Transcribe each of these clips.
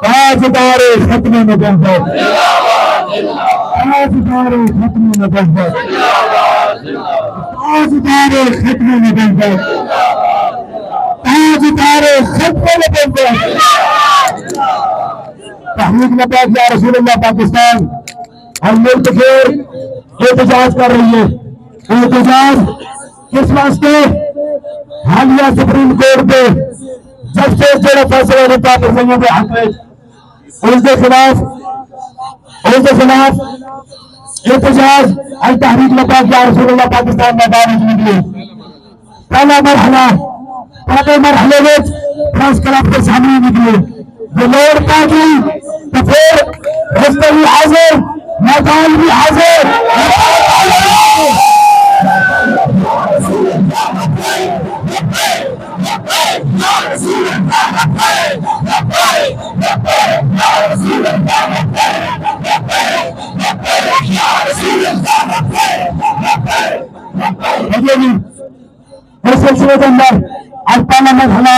تاجدار ختم نبوت، تاجدار ختم نبوت، تاجدار ختم نبوت، تاجدار ختم نبوت۔ تحریک نبوت یا رسول اللہ پاکستان ہر ملک کے احتجاج کر رہی ہے۔ احتجاج کس واسطے؟ حالیہ سپریم کورٹ پہ جسٹس جو فیصلہ ہوتا ہے سنگوں کے حق میں اس کے خلاف احتجاج آج تحریک نبوت یا رسول اللہ پاکستان میدان میں نکلی۔ پہلے مرحلے میں پریس کلب کے سامنے نکلی، جو لوڑ پا گئی تو پھر رشتے بھی حاضر، میدان بھی حاضر۔ اس سلسلے کے اندر آج پہلا مرحلہ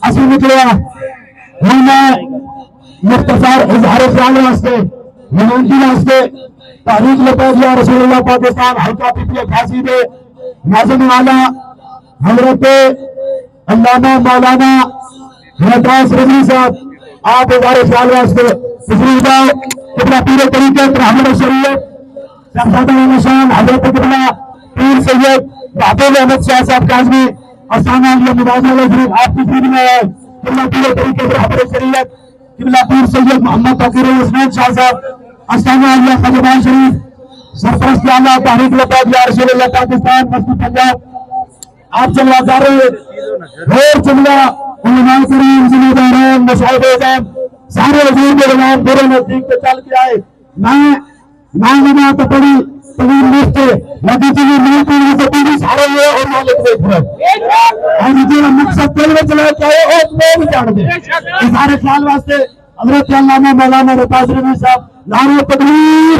اسی نکلے میں مختصر اظہار خیال واسطے نمائندگی واسطے تحریک نبوت یا رسول اللہ پاکستان حلقہ پپیا کھاسی دے ناظم والا حضرت علامہ مولانا عباس رضوی صاحب آپ اظہار خیال واسطے تشریف لاؤ۔ قبلہ پیر طریقت رحمت الشریعت شہزادہ نشان حضرت قبلہ پیر سید محبوب احمد شاہ صاحب کاظمی استانہ علیہ مبارک شریف آپ کی فیڈ میں ہے۔ قبلہ پیر طریقت رحمت الشریعت قبلہ پیر سید محمد فقیر عثمان شاہ صاحب استانہ علیہ خجبان شریف سرپرست اعلیٰ تحریک نبوت یا رسول اللہ پاکستان مسجد پنجاب آپ جملہ کر رہے ہیں۔ اور جملہ علماء کریم ذمہ داران مشاہد اعظم سارے حضور کے غلام میرے نزدیک پہ چل کے آئے۔ میں نماز پڑھی طویل لسٹ لگی چیزیں نہیں پڑھی سے پوری سارے ہوئے اور مالک دیکھ رہے اور مجھے مقصد دل میں چلا چاہے اور لوگ جان دے۔ اظہار خیال واسطے حضرت علامہ مولانا عباس رضوی صاحب نعرہ تکبیر۔